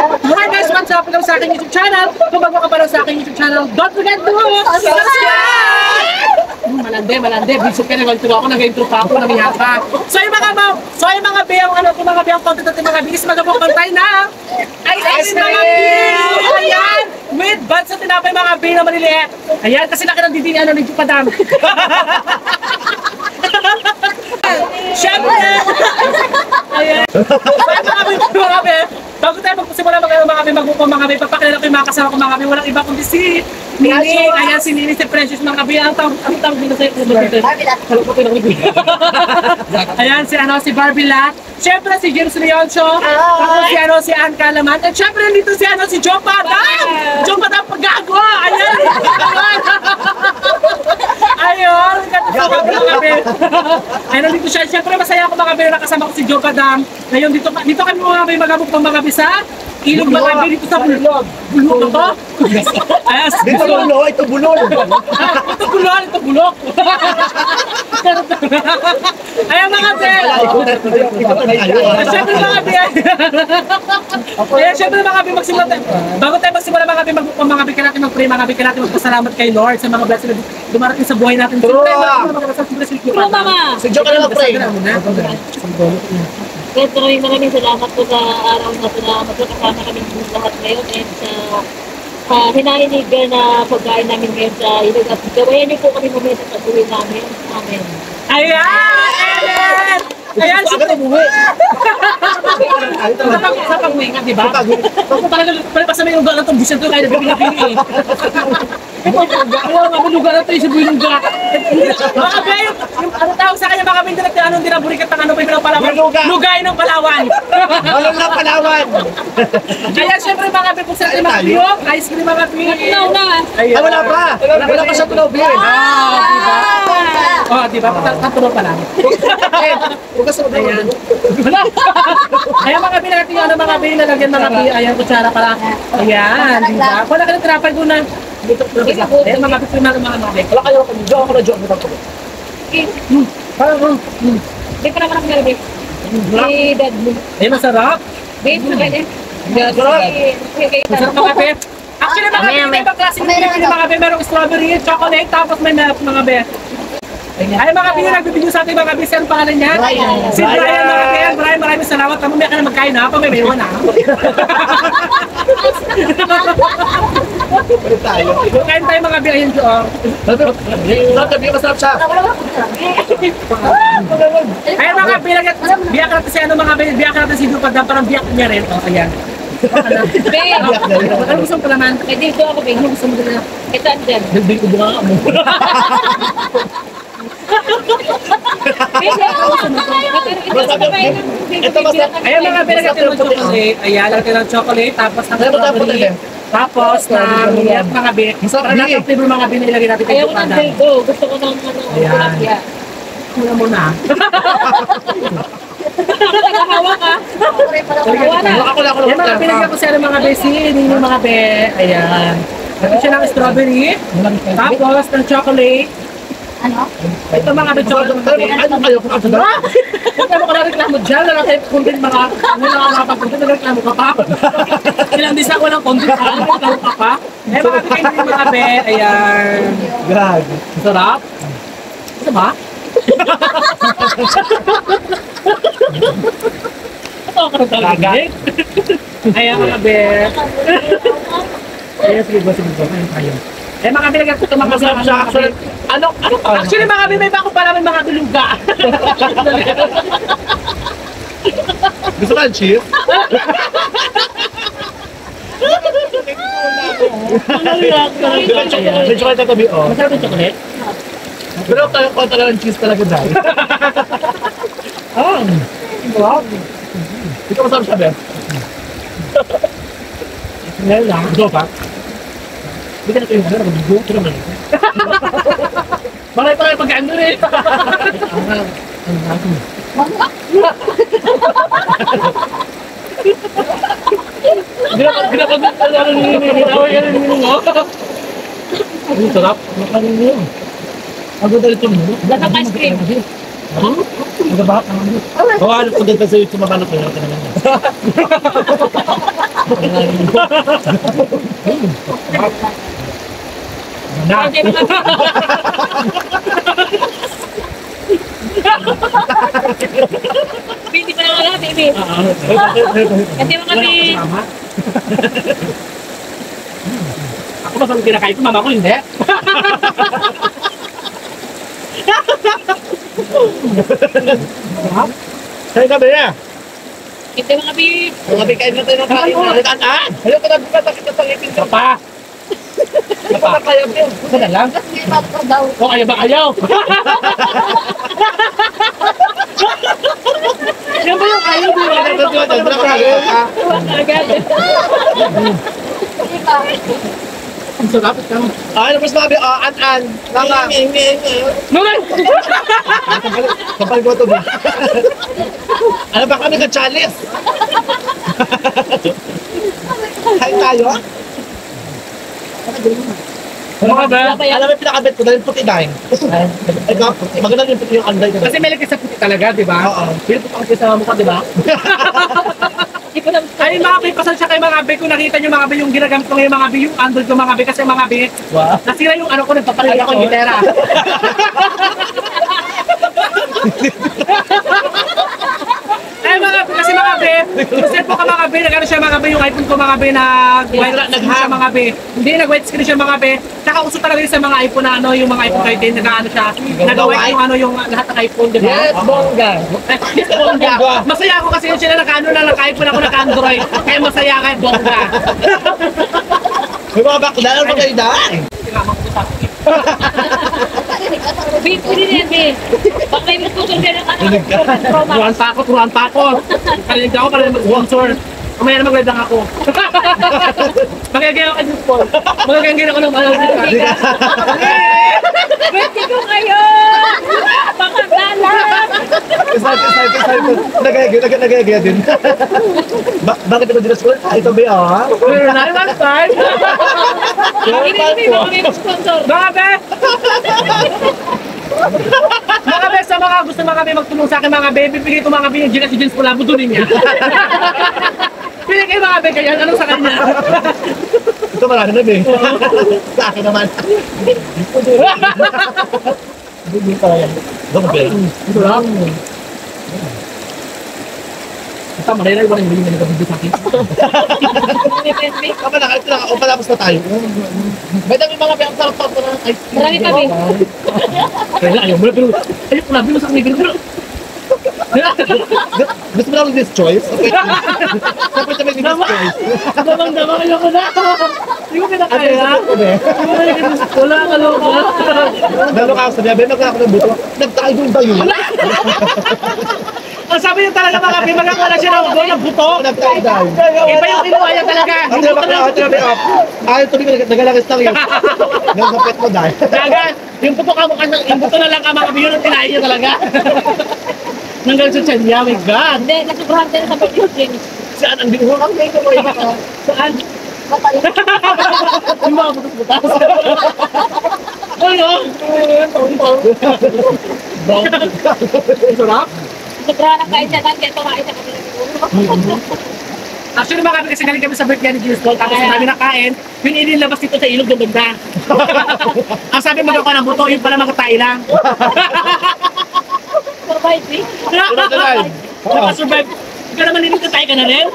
Hi guys, what's up? Hello sa aking YouTube channel. Kung bago ka pa lang sa aking YouTube channel, don't forget to subscribe! Malande. Bisip ka na, magturo ako, nag-intro pa ako, namiyak pa. So yung mga biyang, content natin mga bigis, magabukang tayo na. Ice mga biyang! Ayan! With buds sa tinapay mga biyang na maliliit. Ayan, kasi laki ng didini, ng jupadam. Siyempre! Ayan! Mga biyang, bago tayo magpasimula mga biyang magbuko mga biyang, papakilala ko yung mga kasama ko mga biyang, walang iba kundi si Nining. Ayan si Nining, si Precious mga biyang, ang tawag dito sa'yo. Ayan si Barbie Lat. Siyempre si James Leoncio. Tapos si Ann Calaman. At siyempre dito si Joe Padam! Joe Padam Pagago! Ayan! Ayun! Ayun, nandito siya. Siyempre masaya ako mga biyang, nakasama ko si Joe Padam. Ngayon dito kami mga biyang magabukang mga bisa. Ilog mga dito sa bulog. Bulog na to? Ayan, ito bulog. Ito bulog. Ayan mga biyang. Siyempre mga biyang. Ayan, siyempre mga biyang magsimula tayo. Bago tayo magsimula mga biyang magbuko mga biyang natin mag-pray, mga biyang natin magpasalamat kay Lord sa mga blessings na dumarating sa buhay natin. True mama! Si Joe ka na mag-pray. Kaya maraming salamat po sa araw na ito na magkakasama kami lahat ngayon and sa hinahinigan na pagkain namin ngayon sa ilog at gawain niyo po kami mamaya sa pag-uwi namin. Amen. Ayan! Ayan! Sa pag-uwi nga, di ba? Parang pa sa may lugar na itong bisan ito kaya nagpapili eh. Ano lugar na ito yung sabuhin ng lugar. Mga bayo, ano tawag sa kanya mga bayo na anong dinaburikat ng ano pa yung Palawan? Lugay ng Palawan. Malong ng Palawan. Kaya syempre mga bayo, kung saan mga bayo, ice cream mga bayo. Tunaw na! Ay, wala pa. Wala pa siya tunaw, Bill. Oh, di ba? Tatunaw pa lang. Hugas mo na. Wala. Ayan mga bayo natin yung mga bayo na lagyan mga bayo. Ayan, kutsara pala. Ayan, di ba? Wala ka ng trapal ko na. Ayan mga bayo na mga bayo. Wala kayo kami. Joe ako na Joe. Parang, Di pa naman ako nalabig. Di dad mo. ay masarap. Babe, na ganyan. Masarap mga bayo. Actually mga bayo, may ibang klaseng mga bayo. Merong strawberry, chocolate, tapos may milk mga bayo. Ay mga bayo, nagbibigyo sa ating mga bayo. Saan pangalan niya? Si Brian mga bayo. Brian, maraming salamat. Mamaya ka na magkain ha. Pag may mayroon ha. Kain tayo mga bayo. Ayan siya. Masarap siya. Ayan mga bayo. Biyak natin si ano mga bayo. Biyak natin si Dupad. Parang biyak niya rin. O, ayan. Babe, Ano gusto mo pa naman? may dito ako, babe. Ano gusto mo na? Ito andyan. Dagdag ko bunga mo. Ayan mga pinagkatilan ng chocolate. Ayan, lagyan ng chocolate. Tapos ng strawberry. Tapos ng milk mga bit. Para natin flavor mga binilagay natin Ayaw kay ko ng Dupada. dildo. Gusto ko ng tilapia. Muna. Naghahawa ka. Ayan mga pinagkatilan ko siya ng mga besi. Hindi yung mga bit. Ayan. Lagyan siya ng strawberry. Tapos ng chocolate. Ano? Ito mga bit chocolate. Ano kayo kung ano na? Huwag ka mo ka reklamo dyan. Wala tayo content mga content na reklamo ka pa. Ilang disa ko ng content ka. Reklamo ka pa. Eh mga bigay din mga be. Ayan. God. Sarap. Ito ba? Ito ako na talaga. Ayan mga be. Ayan sige ba. Ayan tayo. Eh mga binagyan ko ito mga Masarap siya. Actually mga may bako pa namin mga biluga. Gusto ka ng cheese? May chocolate na tabi, oh. Masarap yung chocolate? Pero tayo ko talaga ng cheese talaga dahil. Wow. Ito masarap siya, Ben. Ngayon lang. Gusto pa? Hindi ka na kayo masarap. Mag-go. Ito naman. Bakit tayo pagkaan doon eh? Ginapag ano nilinaw yan mo. Ang sarap. Makanin mo. Ang ganda ito mo. Lahat ng ice cream. Ang gaba. Oo, ano pagdagdag sa YouTube, mabano ko yun. Na. Hindi mga Hindi pa lang alam, baby. Kasi mga baby. Ako ba sa kinakain ko, mama ko hindi. Sa'yo na ba yan? Hindi mga baby. Mga bikain na tayo ng kain na. Nagkaan! Ayaw ko na bukatakit na sa ngipin ko. Pa. Hindi ko na kaya yun. Isa na lang. O ayaw ba ayaw? Yan ba yung ayaw mo? Tuwag na agad. Ang sarap ito. Ay, napos mabi. An-an. Mama. Nunay! Kapal ko ito ba? Ano ba kami ka-chalice? Kain tayo? Mga ba? Alam mo yung pinakabit ko dahil puti dahil. Ikaw, maganda yung puti yung anday ko. Kasi may lagay sa puti talaga, di ba? Oo. Pero ito kasi sa mukha, di ba? Ay, mga bay, pasal siya kay mga bay. Kung nakita nyo mga bay, yung ginagamit ko ngayon mga bay, yung Android ko mga bay. Kasi mga bay, Wow. nasira yung ano ko, nagpapalit ako yung gitera. Ay, mga bay, kasi mga bay, yung cellphone ka mga bay, nag-ano siya mga bay, yung iPhone ko mga bay, nag-white screen siya mga bay. Hindi, nag-white screen siya mga bay. Tsaka uso talaga yun sa mga iPhone na ano, yung mga iPhone 13, nag-ano siya. Nag-white yung ano, yung lahat ng iPhone, di ba? Yes, bongga. Yes, bongga. Masaya ako kasi yun sila naka-ano na naka-iPhone ako naka-Android. Kaya masaya kay bongga. May mga bakla, ano ba kayo dahil? Babe, pwede na yan, babe. Baka may gusto ka ng ano. Turuan pa ako. Kalilig ako para mag-sponsor. Mamaya na mag-red lang ako. Magagaya ako kay Paul. Magagaya ako ng ano. Pwede ko kayo! Baka galang! Nagagaya din. Bakit naman din school? Ito ba yun? Pero na yung last time. Hindi, baka may sponsor. Mga be! Mga be, sa mga gusto mga be magtulong sa akin mga be, bibigay ko mga be yung Gina si Jens Pula, budunin niya. Pili kayo mga be, ganyan, anong sa kanya? Ito marami na ba Sa akin naman. Hindi pala yan. Doon ba? Ito lang. Basta malay na yung walang hindi na nagabigay sa akin. Kapag nakalit lang ako, palapos na tayo. May dami mga biyang sarap-sarap na ice cream. Marami pa, babe. Kaya ayaw mo na, pero ayaw ko na, pero sa akin, pero Gusto mo lang this choice? Okay. Dapat naman this choice. damang-damang ayaw ko na. Hindi ko kinakaya. Wala ka lang ba? Lalo ka ako sabi, magkala ako ng buto. Nagtayo ba yun? Ang sabi niyo talaga mga be, magkakala siya ng buto. Nagtayo daw. Iba yung kinuha niya talaga. Ano ba ka? Ayaw tuloy ka, nagalagas lang yun. Nagkapit mo dahil. Dagan, yung buto ka mukha, yung buto na lang ka mga be, yun ang kinain niya talaga. Nanggal sa tiyan niya, my God. Hindi, nasubrahan din sa birthday drinks. Saan ang binuha kang may kumain ka? Saan? Yung mga butas-butas. Ano? Sarap? Sobrahan ang kain siya lang, kaya tumain siya kami. Actually mga kasi galing kami sa birthday ni Jules Paul, tapos namin nakain, yun inilabas dito sa ilog ng banda. Ang sabi mag-ako ng buto, yun pala makatay lang. Survive, eh. Nakasurvive. Hindi ka naman nilitay ka na rin.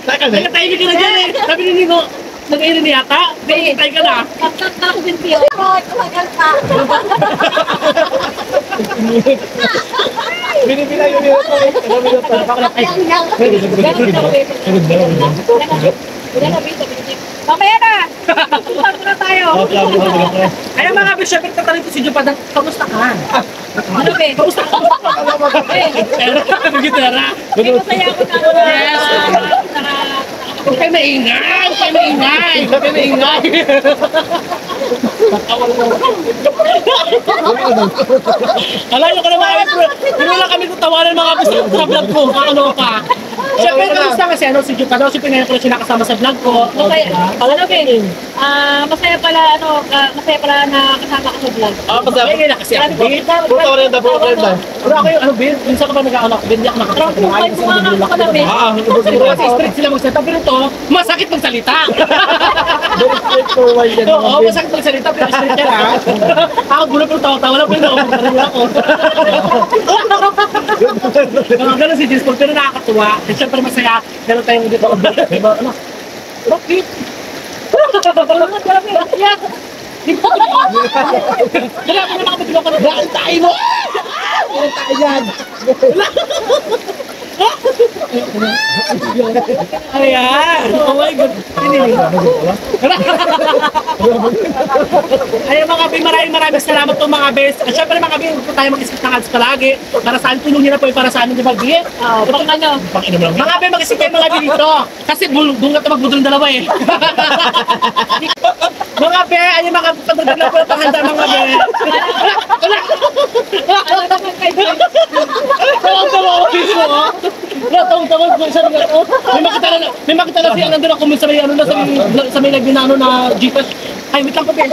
Tayo ka na. Nakatay ka na dyan eh. Sabi ni Nino, nag-irin yata. Nilitay ka na. Tapos na ako din siya. Tumagal pa. Binibila yun yun. Ay, Wala na, babe. Mamaya na! Tumpag na tayo! ayun mga be, syempre tatanong ko si Jupad, kamusta ka? Ano, babe? Kamusta ka? Gitara. Hindi masaya ako na Yes. Huwag kayo maingay! Huwag kayo maingay! Huwag kayo maingay! Alayo ka na mga bro. Hindi lang kami kutawanan mga bro sa vlog ko. Ano ka? Siyempre, kamusta kasi si Jupa daw, siyempre ngayon ko na siya nakasama sa vlog ko. Masaya, ano Ben? Masaya pala na kasama ka sa vlog. Masaya na kasi ako, Ben. Puro rin na. Pero ako yung Ben, minsan ka ba nag-anak, Ben, di ako nakakasama. Ay, kumanak ka na Ben. Pero kasi strict sila magsalita, pero ito, masakit magsalita. Very straightforward yan. Oo, masakit magsalita, pero strict yan ha. Ako gulo pero tawa-tawa lang, pero nakakatawa ako. Ganun si Jess Paul, pero nakakatuwa. At syempre masaya, ganun tayong dito. Diba? Ano? Bakit? Kaya ako na nakapagilo ka na. Bakit tayo mo? Bakit tayo yan? Ayan! Oh my God! Ayan mga Ben, maraming salamat po mga bes. At syempre mga Ben, huwag po tayo mag-isip ng ads palagi. Para saan tulong nyo na po para sa amin, di ba, Ben? Mga Ben, mag-isip kayo mga Ben dito. Kasi doon na ito magbudol ng dalawa eh. Mga Ben, ayun mga pagdadag na po na panghanda mga Ben. Tawag ko siya ng may makita na siya nandun ako sa may ano na sa may nagbinano na Gcash. Ay, wait lang ko, Ben.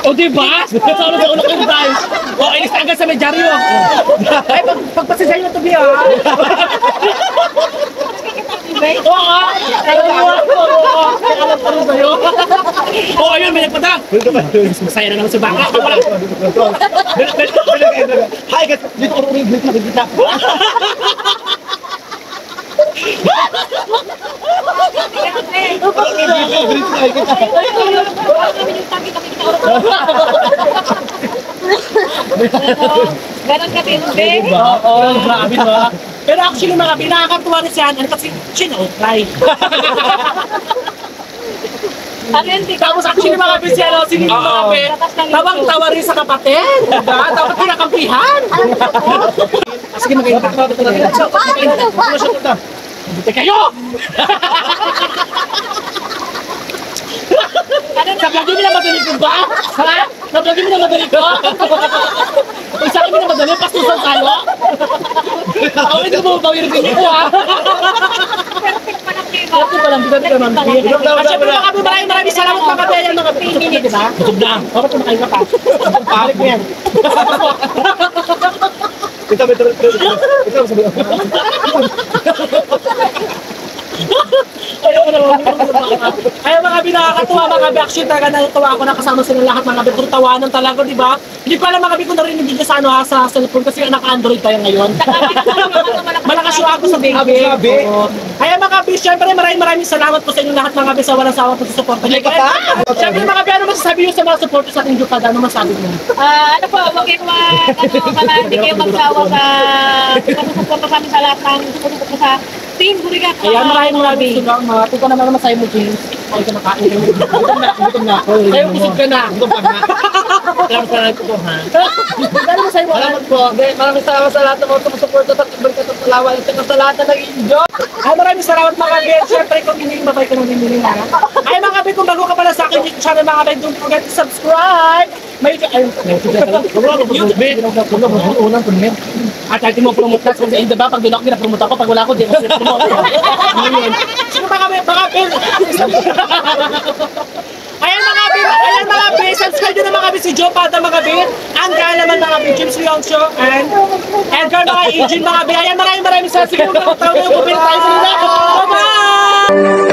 O, diba? Sa ulo sa ulo ko yung guys. O, inis na agad sa may dyaryo. Ay, pagpasisay na ito, Bia. Oo nga. Alam pa rin sa'yo. O, ayun, may nagpata. Masaya na naman sa baka. Hi guys, dito ko rin dito nakikita. Ganon ka din, Ben. Oo, grabe ba? Pero actually mga Ben, nakakatuwa rin siya kasi siya na-try. Tapos actually mga Ben siya, sinili mga Ben, tawang-tawa rin sa kapatid. Diba? Dapat kinakampihan. Sige, mag-iipak na ito natin. Hindi kayo! Sa vlog yun na madali ko ba? Ha? Sa vlog yun na madali ko? Isa kami na madali, pastusan tayo? Ako hindi mo bawir din ko ha? Perfect pa ng tema. Perfect pa lang, bigat ka naman. At syempre mga Ben, maraming salamat mga Ben, mga Ben, diba? Busog na. Bakit kumakain ka pa? Balik mo yan. Ito sabi ko. Ayaw mga Ben, nakakatuwa mga Ben. Actually talaga natuwa ako nakasama sila lahat mga Ben. Puro tawanan talaga, di ba? Hindi ko alam mga Ben kung narinig niyo sa ano ha, sa cellphone kasi naka-Android tayo ngayon. Malakas yung ako sa baby. Ayaw mga Ben, syempre maraming salamat po sa inyo lahat mga Ben sa walang sawa po sa support. Syempre mga Ben, ano masasabi nyo sa mga supporters sa ating Jukada? Ano masasabi mo? Ano po, huwag kayo hindi kayo magsawa sa pagsusuporta sa amin sa lahat ng susuporta sa Team Burigat. Ayan, maraming salamat. Kung ka naman masaya mo, James. Ay, ka nakain. Gutom na ako. Ayaw, busog ka na. Gutom ka na. Salamat sa lahat ko ha. Gano'n masaya mo? Salamat po. Maraming salamat sa lahat ng mga sumusuporta sa Burigat at Palawan. Sa lahat na nag-enjoy. Ay, maraming salamat mga Ben. Siyempre, kung hindi mabay ka nang hindi na. Ay, mga Ben, kung bago ka pala sa akin YouTube channel, mga Ben, don't forget to subscribe. May YouTube, Ben. Unang punir. At kahit mo promote na, kung hindi ba, pag doon ako gina-promote ako, pag wala ako, di ako promote. Sino mga Ben? Ayan mga Ben, subscribe nyo na mga Ben si Joe Pata mga Ben. Ang gala naman mga Ben, James Leon Show, and Edgar mga Agent mga Ben. Ayan, maraming salamat. Sige, mga tao na yung pupili tayo sa nila. Bye-bye!